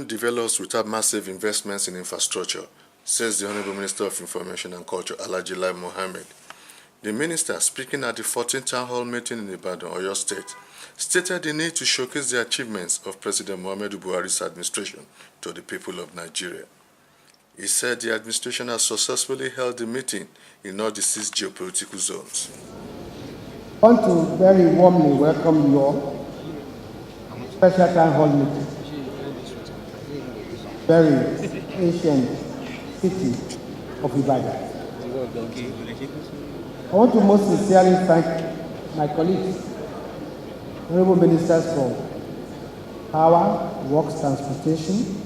nation develops without massive investments in infrastructure, says the Honorable Minister of Information and Culture, Alhaji Lai Mohammed. The minister, speaking at the 14th Town Hall meeting in Ibadan, Oyo State, stated the need to showcase the achievements of President Muhammadu Buhari's administration to the people of Nigeria. He said the administration has successfully held the meeting in all the 6 geopolitical zones. I want to very warmly welcome you all to the special town hall meeting. Very ancient city of Ibadan. I want to most sincerely thank my colleagues, honorable ministers for power, works, transportation,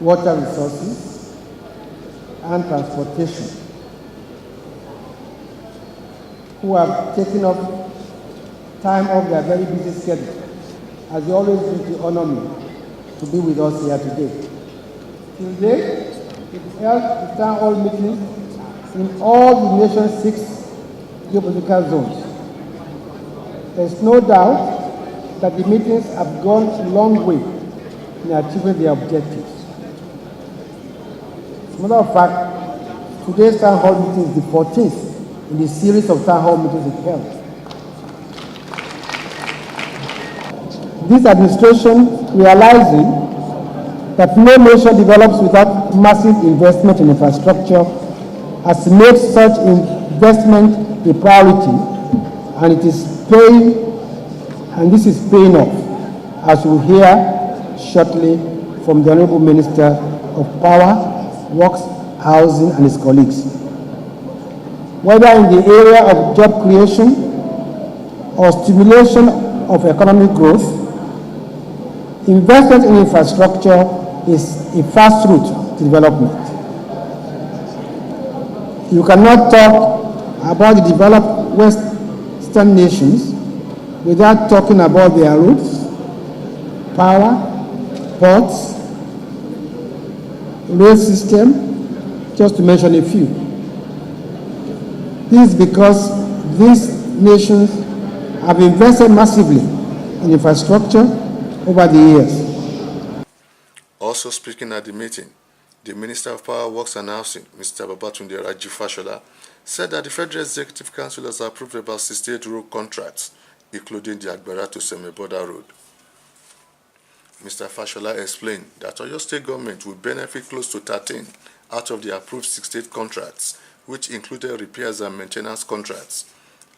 water resources, and transportation, who have taken up time off their very busy schedule, as they always do, to honor me, to be with us here today. Today, it held the town hall meeting in all the nation's 6 geopolitical zones. There's no doubt that the meetings have gone a long way in achieving their objectives. As a matter of fact, today's town hall meeting is the 14th in the series of town hall meetings it held. This administration, realizing that no nation develops without massive investment in infrastructure, has made such investment a priority, and it is paying, and this is paying off, as we'll hear shortly from the Honorable Minister of Power, Works, Housing, and his colleagues. Whether in the area of job creation or stimulation of economic growth, investment in infrastructure is a fast route to development. You cannot talk about the developed Western nations without talking about their roads, power, ports, rail system, just to mention a few. This is because these nations have invested massively in infrastructure over the years. Also speaking at the meeting, the Minister of Power, Works and Housing, Mr. Babatunde Raji Fashola, said that the Federal Executive Council has approved about 68 road contracts, including the Agbara to Seme Border Road. Mr. Fashola explained that Oyo State government will benefit close to 13 out of the approved 68 contracts, which included repairs and maintenance contracts.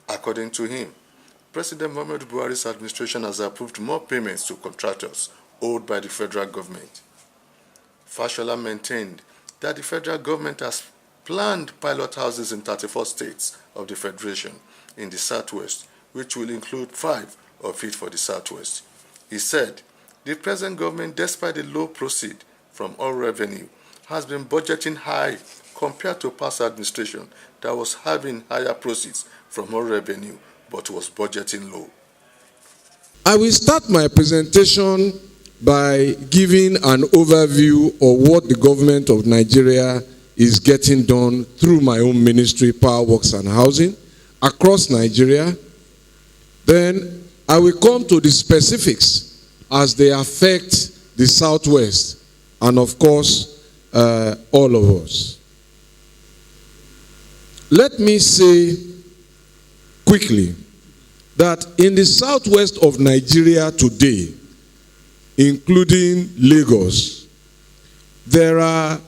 According to him, President Muhammadu Buhari's administration has approved more payments to contractors owed by the federal government. Fashola maintained that the federal government has planned pilot houses in 34 states of the Federation in the Southwest, which will include 5 of it for the Southwest. He said, the present government, despite the low proceed from oil revenue, has been budgeting high compared to past administration that was having higher proceeds from oil revenue but was budgeting low. I will start my presentation by giving an overview of what the government of Nigeria is getting done through my own ministry, Power, Works and Housing, across Nigeria. Then I will come to the specifics as they affect the Southwest and, of course, all of us. Let me say quickly that in the Southwest of Nigeria today, including Lagos, there are,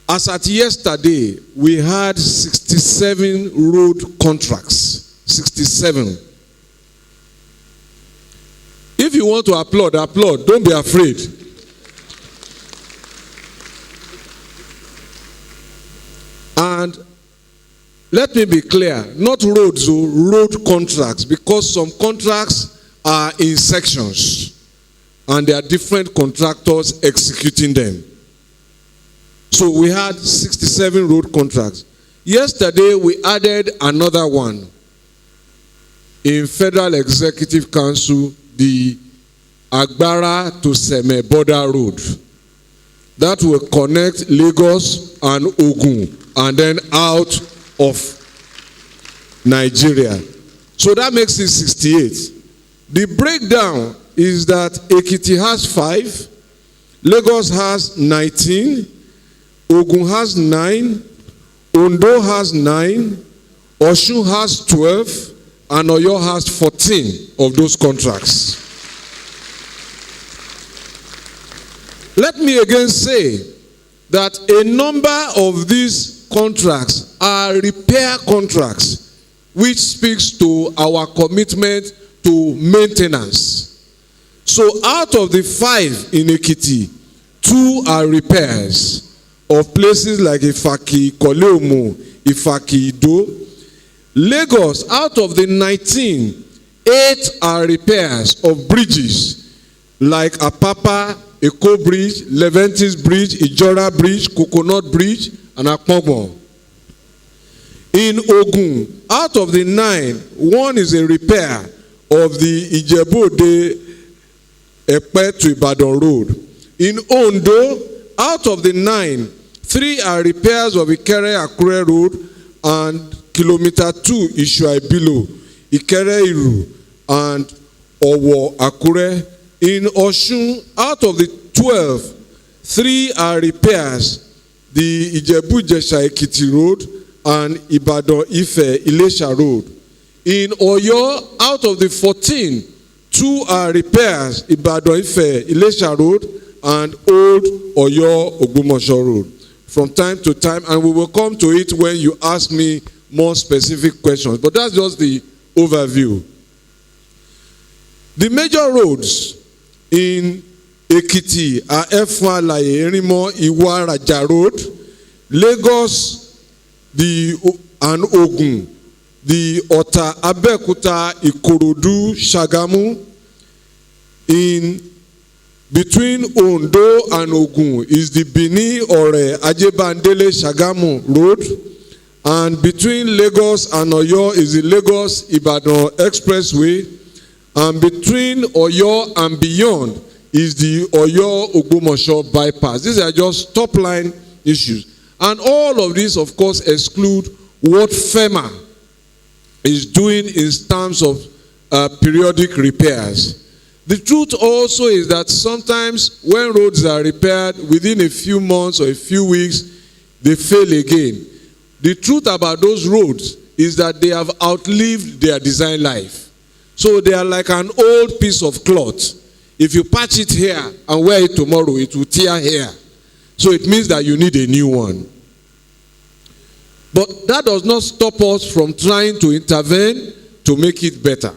as at yesterday, we had 67 road contracts. 67. If you want to applaud, applaud. Don't be afraid. And let me be clear, not roads, road contracts, because some contracts are in sections and there are different contractors executing them. So we had 67 road contracts. Yesterday we added another one in Federal Executive Council, the Agbara to Seme Border Road. That will connect Lagos and Ogun and then out of Nigeria. So that makes it 68. The breakdown is that Ekiti has 5, Lagos has 19, Ogun has 9, Ondo has 9, Osun has 12, and Oyo has 14 of those contracts. Let me again say that a number of these contracts are repair contracts, which speaks to our commitment to maintenance. So out of the 5 in Ekiti, 2 are repairs of places like Ifaki, Koleomo, Ifaki, Ido. Lagos, out of the 19, 8 are repairs of bridges like Apapa, Eko Bridge, Leventis Bridge, Ijora Bridge, Coconut Bridge, and Akpogbo. In Ogun, out of the 9, 1 is a repair of the Ijebu-Ode Epe to Ibadan Road. In Ondo, out of the 9, 3 are repairs of Ikere-Akure Road and Kilometer 2 Ishuaibilo, Ikere-Iru, and Owo-Akure. In Osun, out of the 12, 3 are repairs, the Ijebu-Jesha-Ekiti Road and Ibadan-Ife Ilesha Road. In Oyo, out of the 14, 2 are repairs, Ibadan-Ife Ilesha Road and Old Oyo Ogbomoso Road. From time to time, and we will come to it when you ask me more specific questions. But that's just the overview. The major roads in Ekiti are F1 Laye Erimo Iwa Raja Road, Lagos, and Ogun, the Ota Abekuta Ikorodu Shagamu. In between Ondo and Ogun is the Bini Ore Ajebandele Shagamu Road, and between Lagos and Oyo is the Lagos Ibadan Expressway, and between Oyo and beyond is the Oyo Ogbomoso bypass. These are just top line issues, and all of these, of course, exclude what FEMA is doing in terms of periodic repairs. The truth also is that sometimes when roads are repaired, within a few months or a few weeks, they fail again. The truth about those roads is that they have outlived their design life. So they are like an old piece of cloth. If you patch it here and wear it tomorrow, it will tear here. So it means that you need a new one. But that does not stop us from trying to intervene to make it better.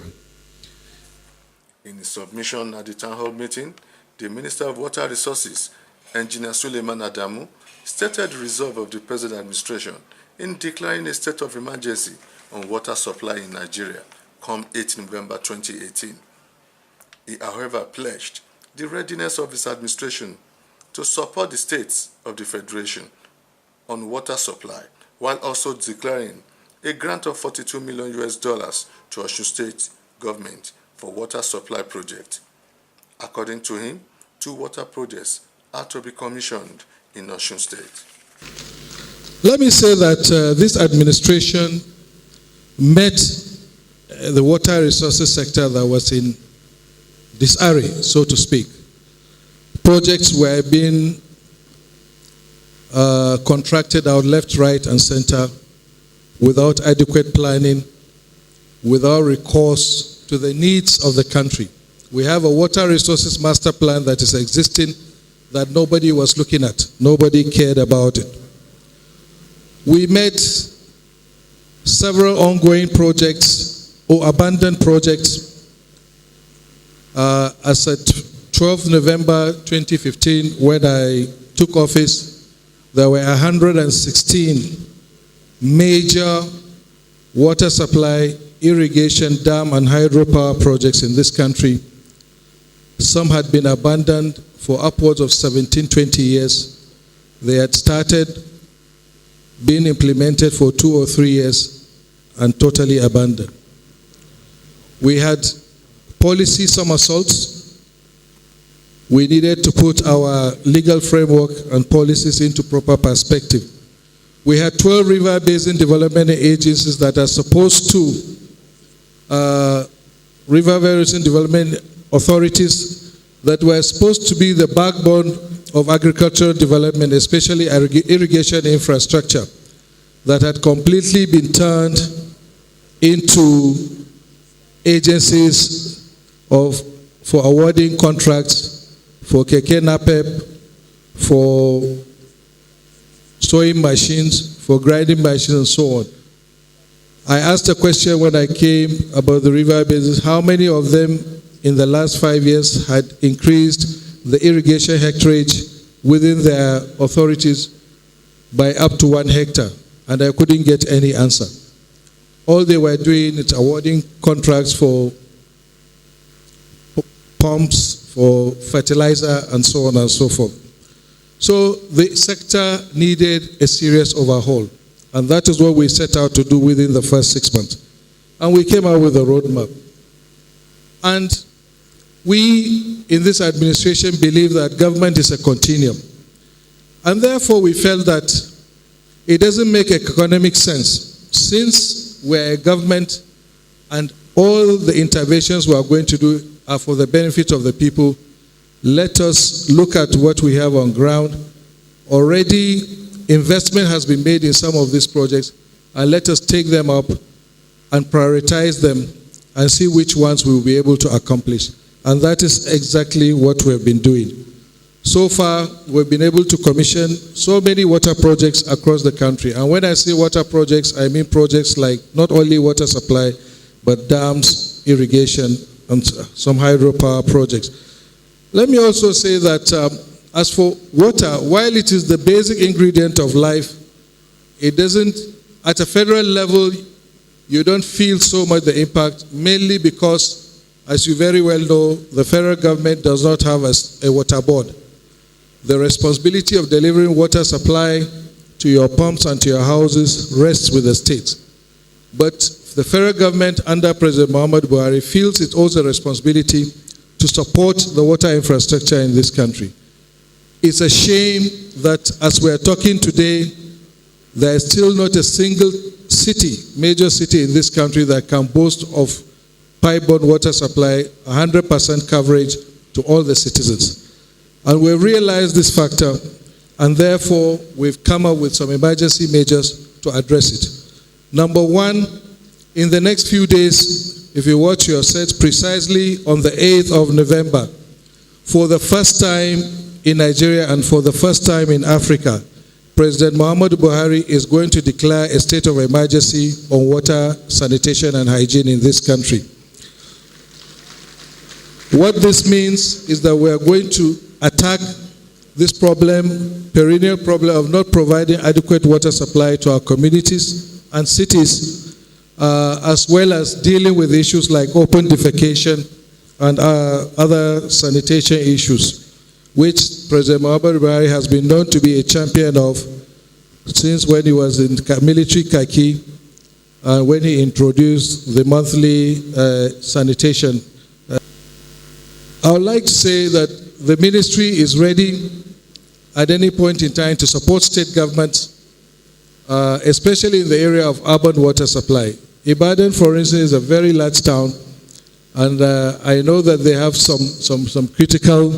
In his submission at the town hall meeting, the Minister of Water Resources, Engineer Suleiman Adamu, stated the resolve of the present administration in declaring a state of emergency on water supply in Nigeria come 8 November 2018. He, however, pledged the readiness of his administration to support the states of the Federation on water supply, while also declaring a grant of $42 million to Osun State government for water supply project. According to him, 2 water projects are to be commissioned in Osun State. Let me say that this administration met the water resources sector that was in disarray, so to speak. Projects were being contracted out left, right, and center without adequate planning, without recourse to the needs of the country. We have a water resources master plan that is existing that nobody was looking at. Nobody cared about it. We met several ongoing projects or abandoned projects. As at 12 November 2015, when I took office, there were 116 major water supply, irrigation, dam, and hydropower projects in this country. Some had been abandoned for upwards of 17, 20 years. They had started being implemented for 2 or 3 years and totally abandoned. We had policy somersaults. We needed to put our legal framework and policies into proper perspective. We had 12 river basin development agencies that are supposed to river basin development authorities that were supposed to be the backbone of agricultural development, especially irrigation infrastructure, that had completely been turned into agencies for awarding contracts for keke napep, for sewing machines, for grinding machines, and so on. I asked a question when I came about the river basins, how many of them in the last 5 years had increased the irrigation hectareage within their authorities by up to 1 hectare, and I couldn't get any answer. All they were doing is awarding contracts for pumps, for fertilizer, and so on and so forth. So the sector needed a serious overhaul, and that is what we set out to do within the first 6 months. And we came out with a roadmap. And we, in this administration, believe that government is a continuum. And therefore, we felt that it doesn't make economic sense, since we're a government and all the interventions we are going to do are for the benefit of the people. Let us look at what we have on ground. Already, investment has been made in some of these projects, and let us take them up and prioritize them and see which ones we will be able to accomplish. And that is exactly what we have been doing. So far, we've been able to commission so many water projects across the country. And when I say water projects, I mean projects like not only water supply, but dams, irrigation, and some hydropower projects. Let me also say that as for water, while it is the basic ingredient of life, it doesn't, at a federal level, you don't feel so much the impact, mainly because, as you very well know, the federal government does not have a water board. The responsibility of delivering water supply to your pumps and to your houses rests with the states. But the federal government under President Muhammad Buhari feels it owes a responsibility to support the water infrastructure in this country. It's a shame that as we are talking today, there is still not a single city, major city in this country that can boast of pipe-borne water supply, 100% coverage to all the citizens. And we've realized this factor, and therefore we've come up with some emergency measures to address it. Number one, in the next few days, if you watch your sets, precisely on the 8th of November, for the first time in Nigeria and for the first time in Africa, President Muhammad Buhari is going to declare a state of emergency on water, sanitation, and hygiene in this country. What this means is that we are going to attack this problem, perennial problem of not providing adequate water supply to our communities and cities, as well as dealing with issues like open defecation and other sanitation issues, which President Muhammad Buhari has been known to be a champion of since when he was in military khaki, when he introduced the monthly sanitation. I would like to say that the ministry is ready at any point in time to support state governments, especially in the area of urban water supply. Ibadan, for instance, is a very large town, and I know that they have some critical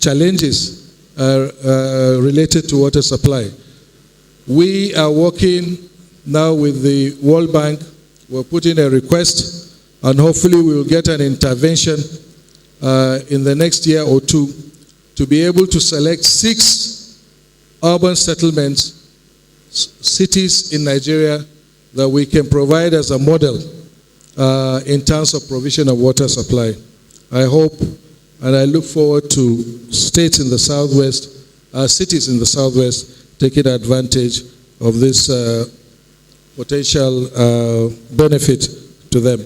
challenges related to water supply. We are working now with the World Bank. We're putting a request, and hopefully we will get an intervention in the next year or two to be able to select 6 urban settlements, cities in Nigeria that we can provide as a model in terms of provision of water supply. I hope and I look forward to states in the southwest, cities in the southwest, taking advantage of this potential benefit to them.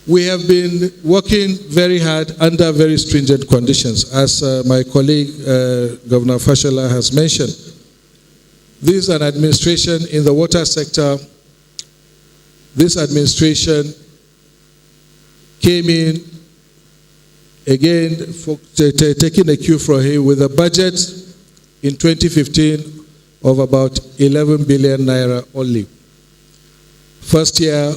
We have been working very hard under very stringent conditions, as my colleague, Governor Fashola, has mentioned. This is an administration in the water sector. This administration came in, again, taking a cue from him with a budget in 2015 of about 11 billion naira only. First year,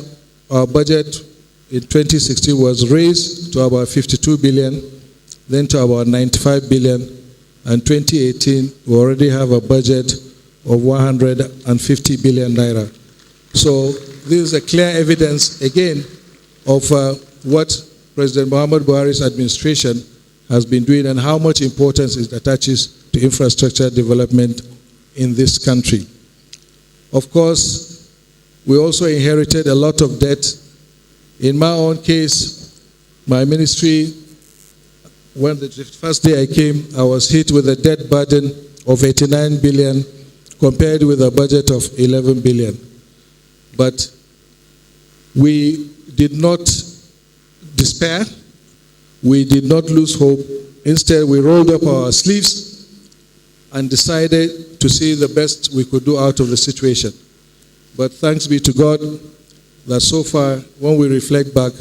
our budget in 2016 was raised to about 52 billion, then to about 95 billion, and 2018 we already have a budget of 150 billion naira. So this is a clear evidence again of what President Muhammad Buhari's administration has been doing and how much importance it attaches to infrastructure development in this country. Of course, we also inherited a lot of debt. In my own case, my ministry, when the first day I came, I was hit with a debt burden of 89 billion compared with a budget of 11 billion. But we did not despair. We did not lose hope. Instead, we rolled up our sleeves and decided to see the best we could do out of the situation. But thanks be to God that so far, when we reflect back,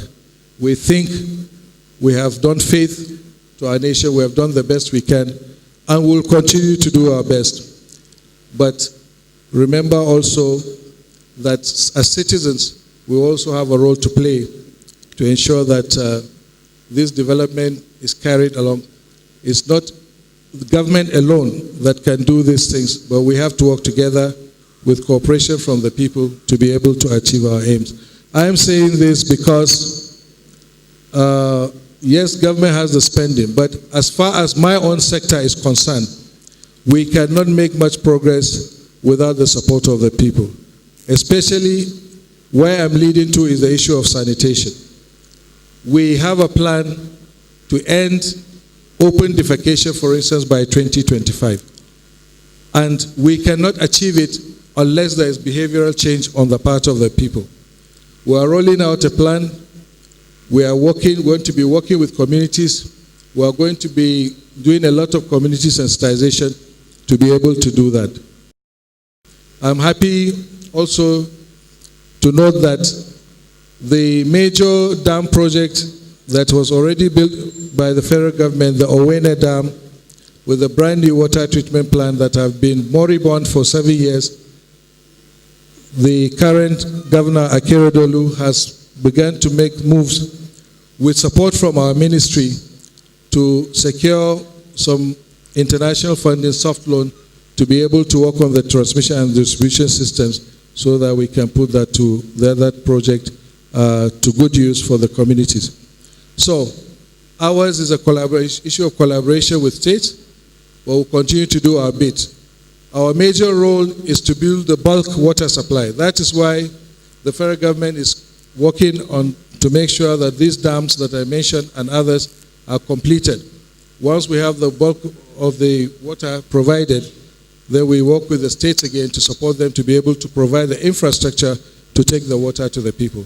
we think we have done faith to our nation, we have done the best we can, and we'll continue to do our best. But remember also that as citizens, we also have a role to play to ensure that this development is carried along. It's not the government alone that can do these things, but we have to work together with cooperation from the people to be able to achieve our aims. I am saying this because, yes, government has the spending, but as far as my own sector is concerned, we cannot make much progress without the support of the people. Especially where I'm leading to is the issue of sanitation. We have a plan to end open defecation, for instance, by 2025. And we cannot achieve it unless there is behavioral change on the part of the people. We are rolling out a plan. We are going to be working with communities. We are going to be doing a lot of community sensitization to be able to do that. I'm happy also to note that the major dam project that was already built by the federal government, the Owene Dam, with a brand new water treatment plant that have been moribund for 7 years, the current Governor Akeredolu has begun to make moves with support from our ministry to secure some international funding, soft loan, to be able to work on the transmission and distribution systems so that we can put that project to good use for the communities. So ours is a issue of collaboration with states, but we'll continue to do our bit. Our major role is to build the bulk water supply. That is why the federal government is working on to make sure that these dams that I mentioned and others are completed. Once we have the bulk of the water provided, then we work with the states again to support them to be able to provide the infrastructure to take the water to the people.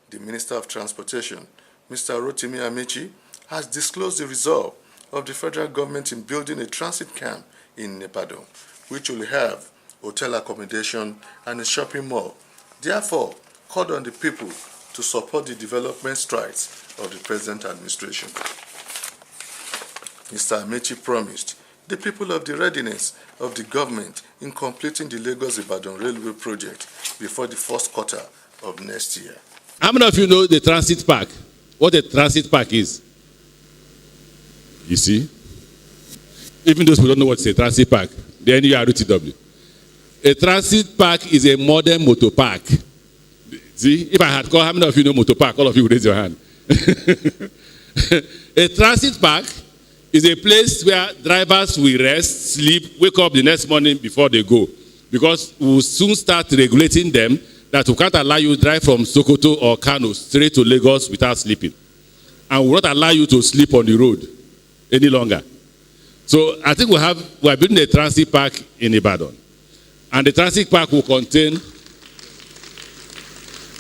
The Minister of Transportation, Mr. Rotimi Hmic, has disclosed the resolve of the federal government in building a transit camp in Ibadan, which will have hotel accommodation and a shopping mall. Therefore, called on the people to support the development strides of the present administration. Mr. Hmic promised the people of the readiness of the government in completing the Lagos-Ibadan railway project before the first quarter of next year. How many of you know the transit park? What a transit park is? You see? Even those who don't know what's a transit park, the NURTW. A transit park is a modern motor park. See? If I had called, how many of you know motor park? All of you would raise your hand. A transit park is a place where drivers will rest, sleep, wake up the next morning before they go. Because we will soon start regulating them that we can't allow you to drive from Sokoto or Kano straight to Lagos without sleeping. And we will not allow you to sleep on the road any longer. So I think we are building a transit park in Ibadan. And the transit park will contain,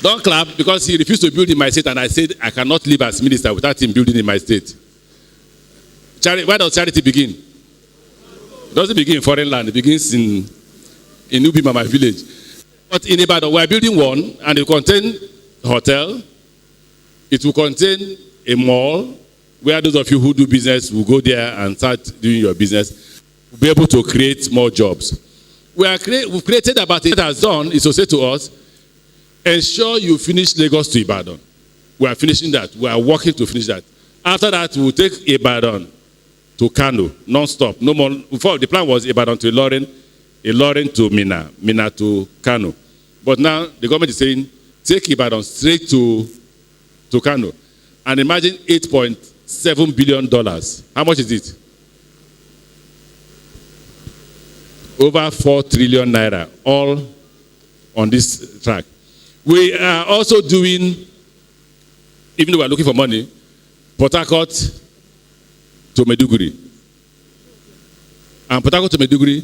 don't clap because he refused to build in my state and I said I cannot live as minister without him building in my state. Where does charity begin? It doesn't begin in foreign land, it begins in Ubima, my village. But in Ibadan, we are building one and it will contain a hotel, it will contain a mall, where those of you who do business will go there and start doing your business, will be able to create more jobs. We've created about it has done is to say to us, ensure you finish Lagos to Ibadan. We are finishing that. We are working to finish that. After that, we will take Ibadan to Kano, non-stop. No more. Before, the plan was Ibadan to Ilorin to Mina to Kano. But now the government is saying, take Ibadan straight to Kano. And imagine $8.7 billion. How much is it? Over 4 trillion naira, all on this track. We are also doing, even though we are looking for money, Port Harcourt to Maiduguri. And Port Harcourt to Maiduguri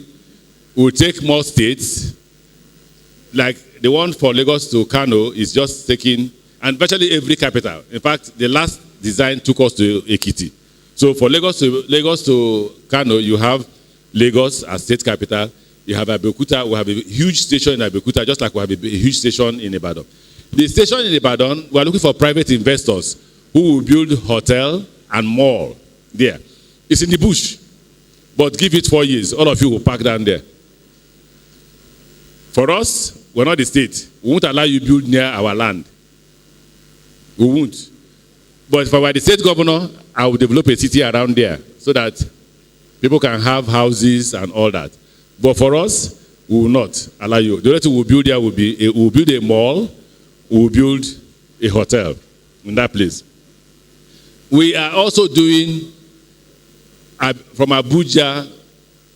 will take more states. Like the one for Lagos to Kano is just taking, and virtually every capital. In fact, the last design took us to Ekiti. So for Lagos to Kano, you have Lagos as state capital. You have Abeokuta. We have a huge station in Abeokuta, just like we have a huge station in Ibadan. The station in Ibadan, we are looking for private investors who will build hotel and mall there. It's in the bush, but give it 4 years. All of you will park down there. For us, we're not the state. We won't allow you to build near our land. We won't. But if I were the state governor, I will develop a city around there so that people can have houses and all that. But for us, we will not allow you. The only thing we'll build there will be, we'll build a mall, we'll build a hotel in that place. We are also doing from Abuja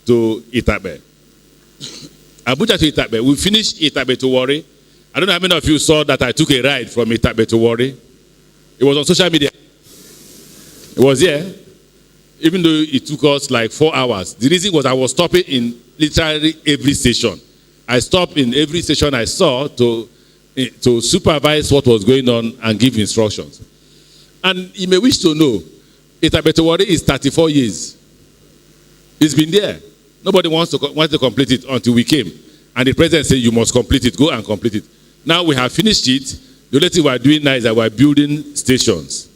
to Itabe. Abuja to Itabe. We finished Itabe to Warri. I don't know how many of you saw that I took a ride from Itabe to Warri. It was on social media. It was here. Even though it took us like 4 hours. The reason was I was stopping in literally every station. I stopped in every station I saw to supervise what was going on and give instructions. And you may wish to know, Itabe to Warri is 34 years. It's been there. Nobody wants to complete it until we came. And the president said, you must complete it. Go and complete it. Now we have finished it. The only thing we are doing now is that we are building stations.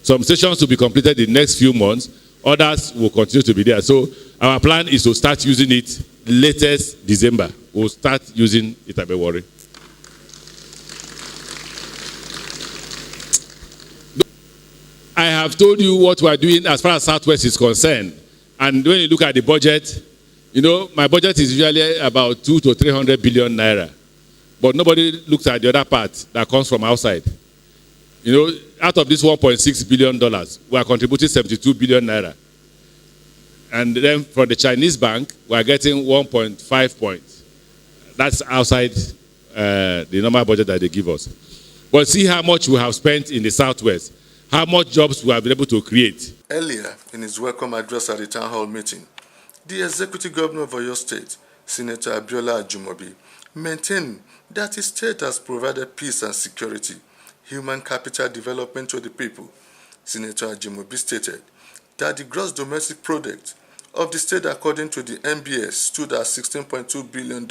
Some stations will be completed in the next few months. Others will continue to be there. So our plan is to start using it latest December. We'll start using Itabe Warri. I have told you what we are doing as far as Southwest is concerned. And when you look at the budget, you know, my budget is usually about 200 to 300 billion naira. But nobody looks at the other part that comes from outside. You know, out of this $1.6 billion, we are contributing 72 billion naira. And then from the Chinese bank, we are getting 1.5 points. That's outside the normal budget that they give us. But see how much we have spent in the Southwest, how much jobs we have been able to create. Earlier, in his welcome address at the town hall meeting, the executive governor of Oyo State, Senator Abiola Ajumobi, maintained that his state has provided peace and security, human capital development to the people. Senator Ajumobi stated that the gross domestic product of the state, according to the NBS, stood at $16.2 billion,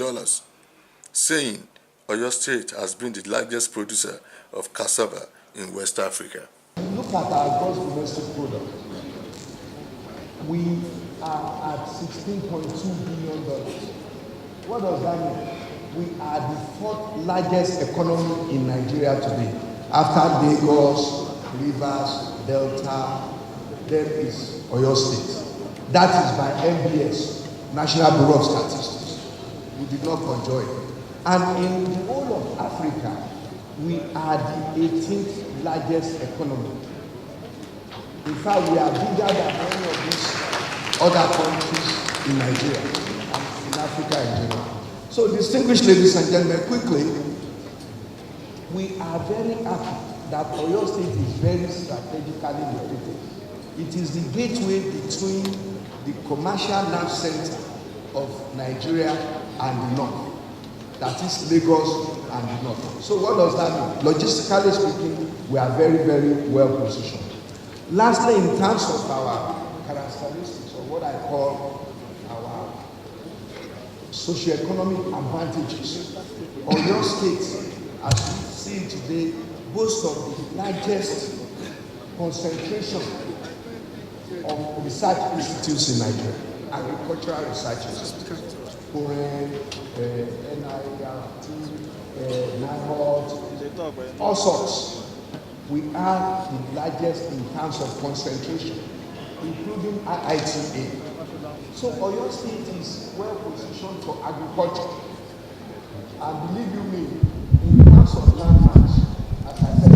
saying Oyo State has been the largest producer of cassava in West Africa. Look at our gross domestic product. We are at $16.2 billion. What does that mean? We are the fourth largest economy in Nigeria today. After Lagos, Rivers, Delta, then is Oyo State. That is by NBS, National Bureau of Statistics. We did not conjoin. And in the whole of Africa, we are the 18th largest economy. In fact, we are bigger than any of these other countries in Nigeria and in Africa in general. So, distinguished ladies and gentlemen, quickly, we are very happy that Oyo State is very strategically located. It is the gateway between the commercial nerve center of Nigeria and the north. That is Lagos and the north. So what does that mean? Logistically speaking, we are very, very well positioned. Lastly, in terms of our characteristics, or what I call our socioeconomic advantages, Oyo State, as we see today, boasts of the largest concentration of research institutes in Nigeria, agricultural research institutes, NIRT, NIHOT, all sorts. We are the largest in terms of concentration, including IITA. So Oyo State is well positioned for agriculture. And believe you me, in terms of land mass, as I said,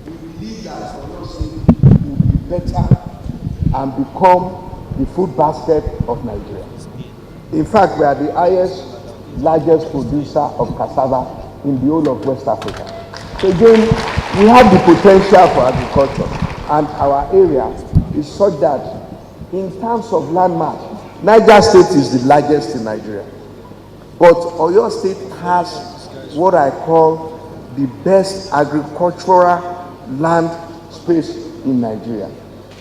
we believe that Oyo State will be better and become the food basket of Nigeria. In fact, we are the largest producer of cassava in the whole of West Africa. So again, we have the potential for agriculture, and our area is such that in terms of land mass, Niger State is the largest in Nigeria. But Oyo State has what I call the best agricultural land space in Nigeria.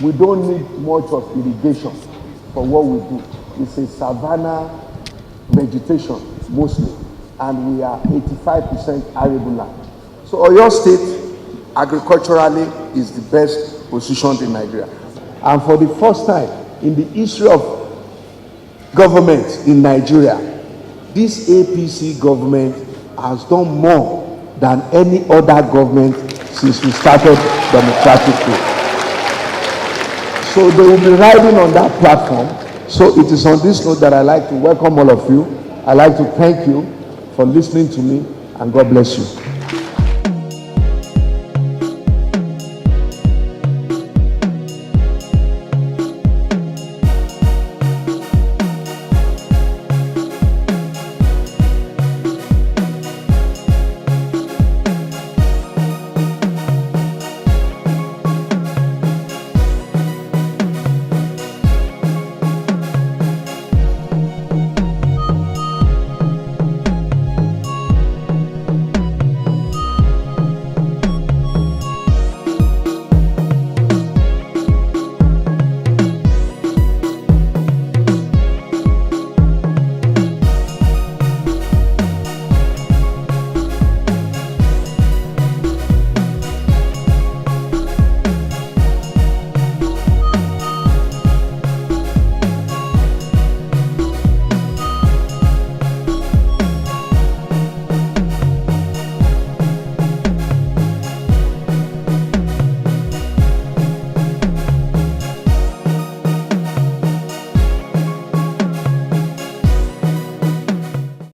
We don't need much of irrigation for what we do. It's a savanna vegetation mostly, and we are 85% arable land. So Oyo State agriculturally is the best positioned in Nigeria. And for the first time in the history of government in Nigeria, this APC government has done more than any other government since we started democratic rule. So they will be riding on that platform. So it is on this note that I like to welcome all of you. I like to thank you for listening to me, and God bless you.